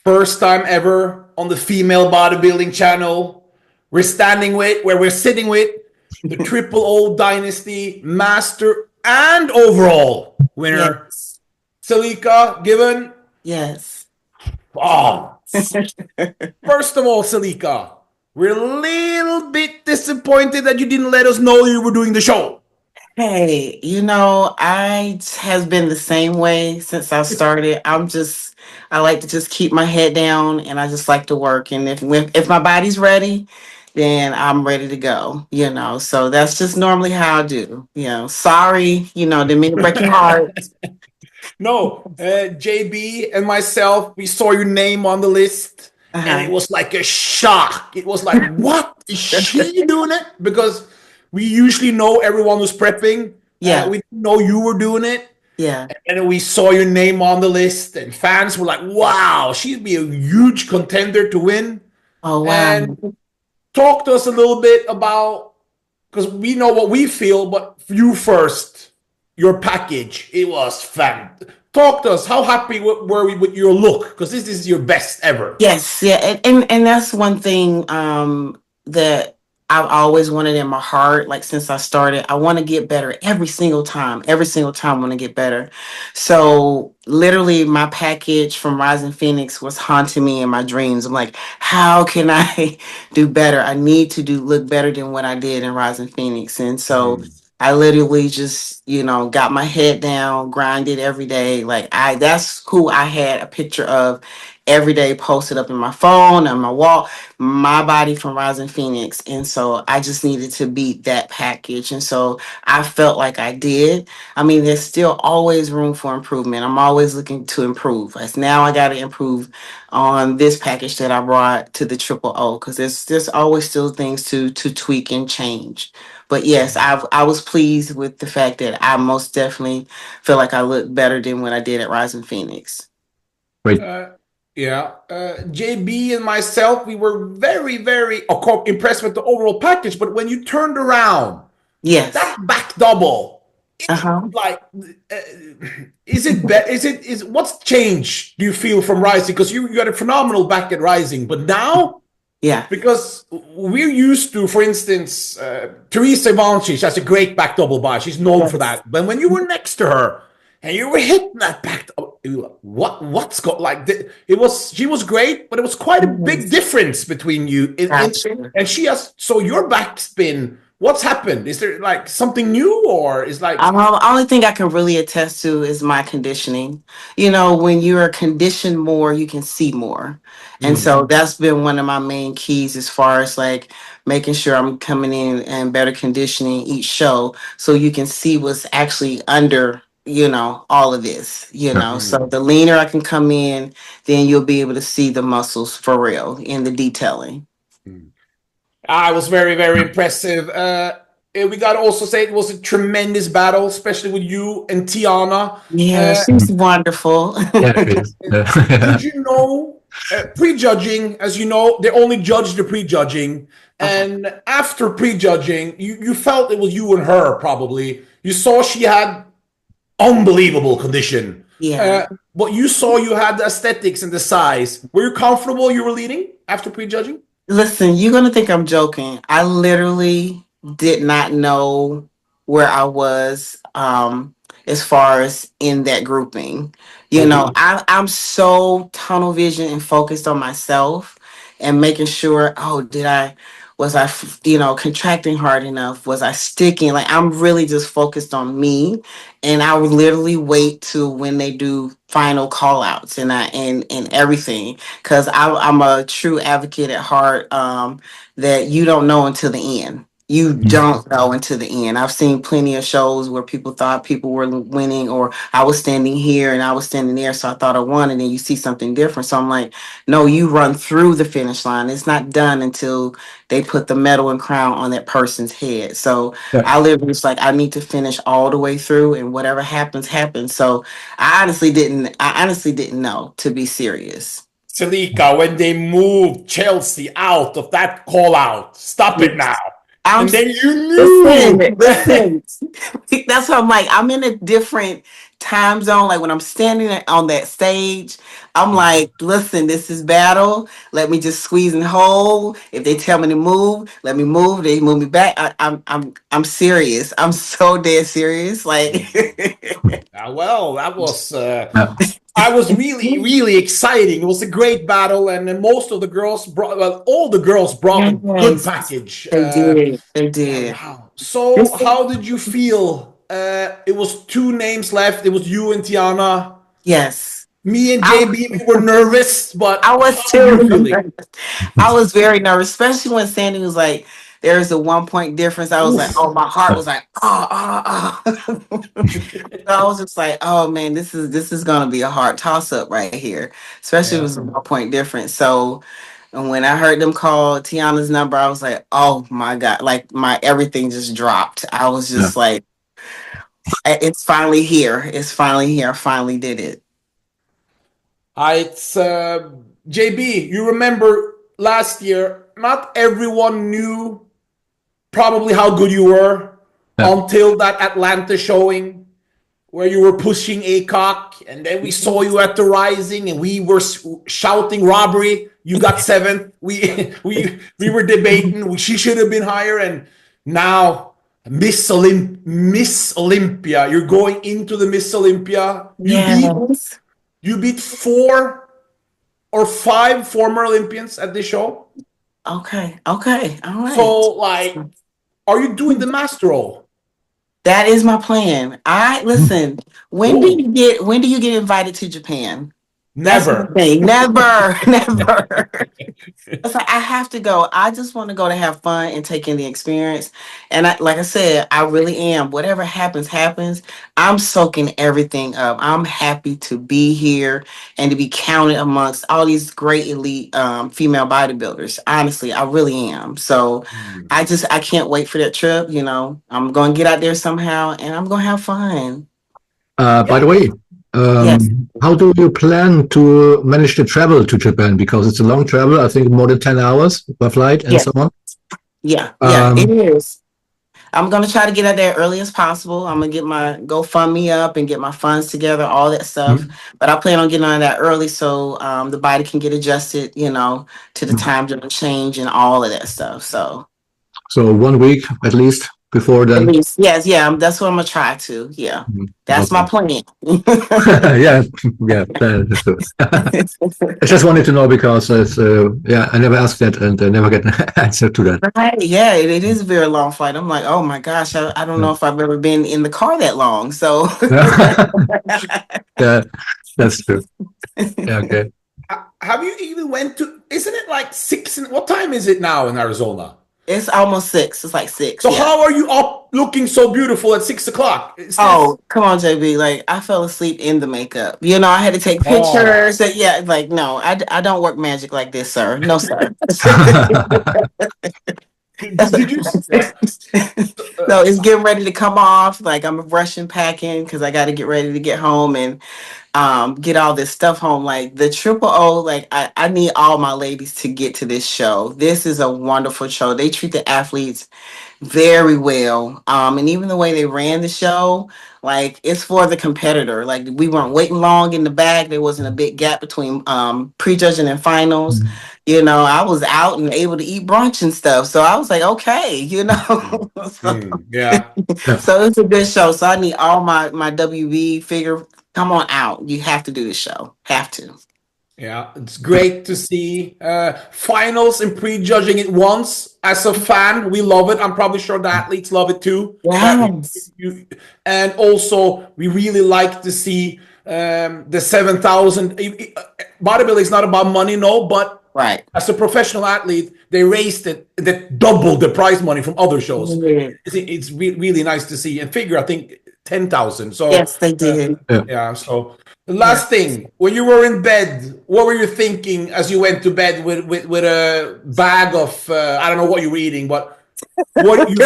First time ever on the female bodybuilding channel. We're sitting with the Triple O Dynasty Master and overall winner, Yes. Selyka, Givan. Yes. Oh, first of all, Selyka, we're a little bit disappointed that you didn't let us know you were doing the show. Hey, I has been the same way since I started. I like to just keep my head down and I just like to work. And if my body's ready, then I'm ready to go, So that's just normally how I do. Sorry, didn't mean to break your heart. No, JB and myself, we saw your name on the list, and it Uh-huh. was like a shock. It was like, what? Is she doing it? Because we usually know everyone who's prepping. Yeah, We didn't know you were doing it. yeah. And then we saw your name on the list, and fans were like, wow, she'd be a huge contender to win. Oh And wow. talk to us a little bit about, because we know what we feel, but you first, your package, it was fun. Talk to us. How happy were we with your look? Because this is your best ever. Yes, yeah, and that's one thing that I've always wanted in my heart. Like since I started, I want to get better every single time. Every single time, I want to get better. So literally, my package from Rising Phoenix was haunting me in my dreams. I'm like, how can I do better? I need to do look better than what I did in Rising Phoenix, and so. Mm. I literally just, got my head down, grinded every day. That's who I had a picture of every day posted up in my phone on my wall, my body from Rising Phoenix. And so I just needed to beat that package. And so I felt like I did. I mean, there's still always room for improvement. I'm always looking to improve. As now I got to improve on this package that I brought to the Triple O because there's always still things to tweak and change. But yes, I was pleased with the fact that I most definitely feel like I look better than what I did at Rising Phoenix. Great. Uh, yeah. JB and myself, we were very, very impressed with the overall package. But when you turned around, Yes. that back double, Uh-huh. like, is it better? Is what's changed? Do you feel from Rising? Because you got a phenomenal back at Rising, but now Yeah. because we're used to, for instance, Teresa Ivanchi, she has a great back double bar. She's known for Yes. that. But when you were next to her and you were hitting that back, what's got like it was? She was great, but it was quite a big Yes. difference between you. Gotcha. And she has so your backspin. What's happened? Is there like something new, or is like Only thing I can really attest to is my conditioning. When you are conditioned more, you can see more. And mm, so that's been one of my main keys as far as like making sure I'm coming in and better conditioning each show so you can see what's actually under, all of this, Yeah. So mm. the leaner I can come in, then you'll be able to see the muscles for real in the detailing. I was very, very impressive. We got to also say it was a tremendous battle, especially with you and Tiana. Yeah, Uh, she's wonderful. Yeah, it is. did Yeah. you know, prejudging, as you know, they only judge the prejudging. Uh-huh. And after prejudging, you felt it was you and her probably. You saw she had unbelievable condition. Yeah. Uh, but you saw you had the aesthetics and the size. Were you comfortable you were leading after prejudging? Listen, you're gonna think I'm joking. I literally did not know where I was as far as in that grouping. Okay. I'm so tunnel vision and focused on myself and making sure, oh, was I, contracting hard enough? Was I sticking? Like I'm really just focused on me. And I would literally wait to when they do final call outs and everything because I'm a true advocate at heart that you don't know until the end. You Mhm. don't know until the end. I've seen plenty of shows where people thought people were winning, or I was standing here and I was standing there, so I thought I won, and then you see something different. So I'm like, no, you run through the finish line. It's not done until they put the medal and crown on that person's head. So Yeah. I literally was like, I need to finish all the way through, and whatever happens, happens. So I honestly didn't know, to be serious. Selyka, when they moved Chelsea out of that call out, stop it now. I'm And then you listen, knew. listen. That's what I'm like. I'm in a different time zone, like when I'm standing on that stage, I'm like, listen, this is battle. Let me just squeeze and hold. If they tell me to move, let me move. They move me back. I'm serious. I'm so dead serious. Like, Well, that was Yeah. I was really exciting. It was a great battle, and then most of the girls brought, well, all the girls brought a good yes, package. they did. They Yeah, did. wow. So, how did you feel? It was two names left. It was you and Tiana. Yes. Me and I, JB, we were nervous, I but was how were you feeling? too. I was very nervous, especially when Sandy was like, there's a 1 point difference. I was like, Oof. oh, my heart was like, oh. So I was just like, oh man, this is gonna be a hard toss up right here, especially if it Yeah. was a 1 point difference. So and when I heard them call Tiana's number, I was like, oh my God, like my everything just dropped. I was Yeah. just like, it's finally here. It's finally here. I finally did it. It's JB. You remember last year? Not everyone knew probably how good you were Yeah. until that Atlanta showing where you were pushing ACOC, and then we saw you at the Rising, and we were shouting robbery. You got seventh. We were debating. She should have been higher, and now Miss Olympia. You're going into the Miss Olympia. Yes. You beat 4 or 5 former Olympians at this show. Okay. Okay. All right. So, like, are you doing the master roll? That is my plan. I listen. Oh, When do you get invited to Japan? That's my never. thing. Never, never. It's like I have to go. I just want to go to have fun and take in the experience. And like I said, I really am. Whatever happens, happens. I'm soaking everything up. I'm happy to be here and to be counted amongst all these great elite female bodybuilders. Honestly, I really am. So I can't wait for that trip. I'm going to get out there somehow and I'm going to have fun. By the way, Yes. how do you plan to manage to travel to Japan? Because it's a long travel, I think more than 10 hours by flight and Yeah. so on. Yeah. Yeah. It is. I'm gonna try to get out there early as possible. I'm gonna get my GoFundMe up and get my funds together, all that stuff. But I plan on getting on that early so the body can get adjusted, to the time zone change and all of that stuff. So So 1 week at least before at then. least, yes, yeah, that's what I'm gonna try to. Yeah, that's my Okay. plan. Yeah, yeah, that's good. I just wanted to know because it's, yeah, I never asked that and I never get an answer to that. Right, yeah, it is a very long flight. I'm like, oh my gosh, I don't know if I've ever been in the car that long. So Yeah, that's true. Yeah, okay. Have you even went to? Isn't it like 6? What time is it now in Arizona? it's almost 6. It's like 6. So Yeah. how are you up looking so beautiful at 6 o'clock? Oh, come on, JB. Like, I fell asleep in the makeup. I had to take Oh. pictures. Yeah, like, no, I don't work magic like this, sir. No, sir. Did you? No, it's getting ready to come off. Like, I'm rushing packing because I got to get ready to get home and get all this stuff home. Like, the Triple O, like, I need all my ladies to get to this show. This is a wonderful show. They treat the athletes very well. And even the way they ran the show, like it's for the competitor. Like we weren't waiting long in the back. There wasn't a big gap between prejudging and finals. I was out and able to eat brunch and stuff. So I was like, okay, Yeah. So it's a good show. So I need all my WB figure. Come on out. You have to do the show. Have to. Yeah, it's great to see finals and prejudging it once. As a fan, we love it. I'm probably sure the athletes love it too. Yes. And also, we really like to see the 7,000. Bodybuilding is not about money, no, but Right. as a professional athlete, they raised it, that doubled the prize money from other shows. It's really nice to see. And figure, I think 10,000. So Yes, they did. yeah. So the last thing, when you were in bed, what were you thinking as you went to bed with a bag of I don't know what you were eating, but what you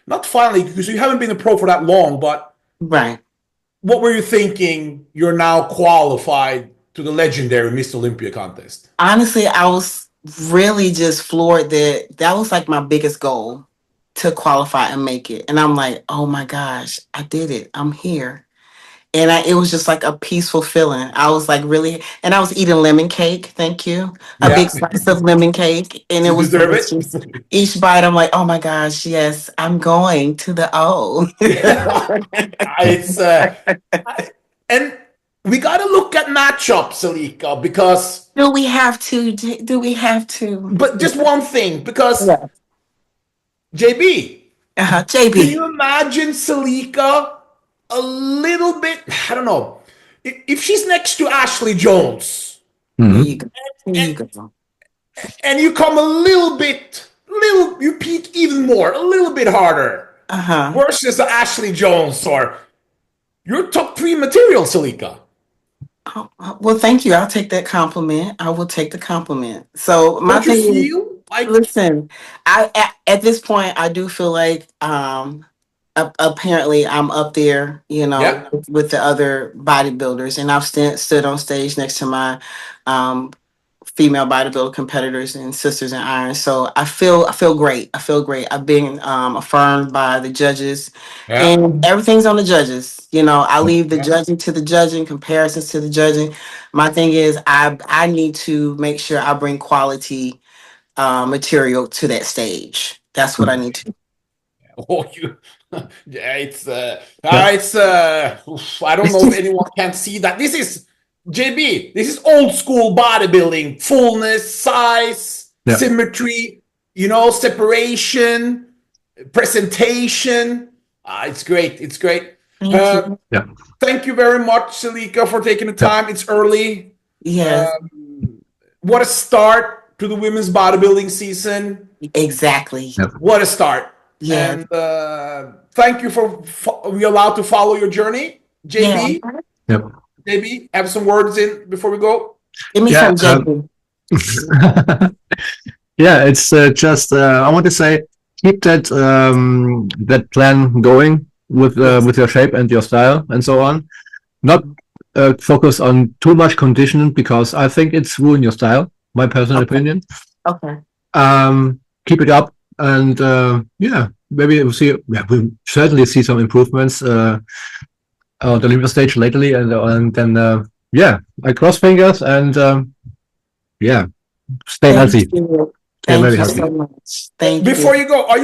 not finally, because you haven't been a pro for that long, but Right. what were you thinking? You're now qualified to the legendary Miss Olympia contest. Honestly, I was really just floored that was like my biggest goal. to qualify and make it. And I'm like, oh my gosh, I did it. I'm here. And it was just like a peaceful feeling. I was like really, and I was eating lemon cake. Thank you. A Yeah. big slice of lemon cake. And it You was deserve delicious. it. Each bite, I'm like, oh my gosh, yes, I'm going to the O. It's and we got to look at matchups, Selyka, because Do we have to? Do we have to? but just one thing, because Yeah. JB, can JB. you imagine Selyka a little bit? I don't know if she's next to Ashley Jones, There Mhm. you go. There you go. and you come a little, you peak even more, a little bit harder versus Ashley Jones, or your top 3 material, Selyka. Oh, well, thank you. I'll take that compliment. I will take the compliment. So my Don't you thing is, feel like listen, at this point, I do feel like apparently I'm up there, yeah, with the other bodybuilders, and I've stood on stage next to my um, female bodybuilder competitors and sisters in iron. So I feel great. I feel great. I've been affirmed by the judges, yeah, and everything's on the judges. I leave the yeah. judging to the judging, comparisons to the judging. My thing is, I need to make sure I bring quality material to that stage. That's what I need to do. Oh, you. Yeah, I don't know if anyone can see that. This is JB. This is old school bodybuilding, fullness, size, Yeah. symmetry. Separation, presentation. It's great. It's great. Thank you. Yeah. Thank you very much, Selyka, for taking the time. It's early. Yes, What a start to the women's bodybuilding season. exactly. Yeah. What a start. Yeah. And thank you for we allowed to follow your journey, JB. Yeah. Yep. JB, have some words in before we go. Give me Yeah, some, JB. Yeah, it's just I want to say keep that plan going with your shape and your style and so on. Not focus on too much conditioning because I think it's ruin your style. My personal opinion. Okay. Keep it up and yeah, maybe we'll see. Yeah, we'll certainly see some improvements on the Olympia stage lately, and then yeah, I cross fingers and yeah, stay healthy. Thank very you healthy. so much. Thank Before you. you go, are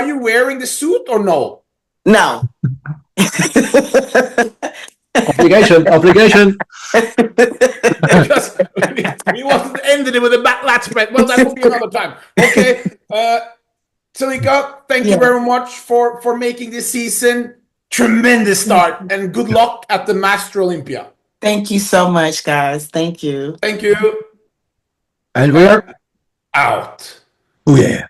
you wearing the suit or no? No. Obligation. Because we wanted to end it with a back lat spread. Well, that will be another time. Okay. Selyka, thank you very much for making this season tremendous start, and good luck at the Master Olympia. Thank you so much, guys. Thank you. Thank you. And we're Out. oh yeah.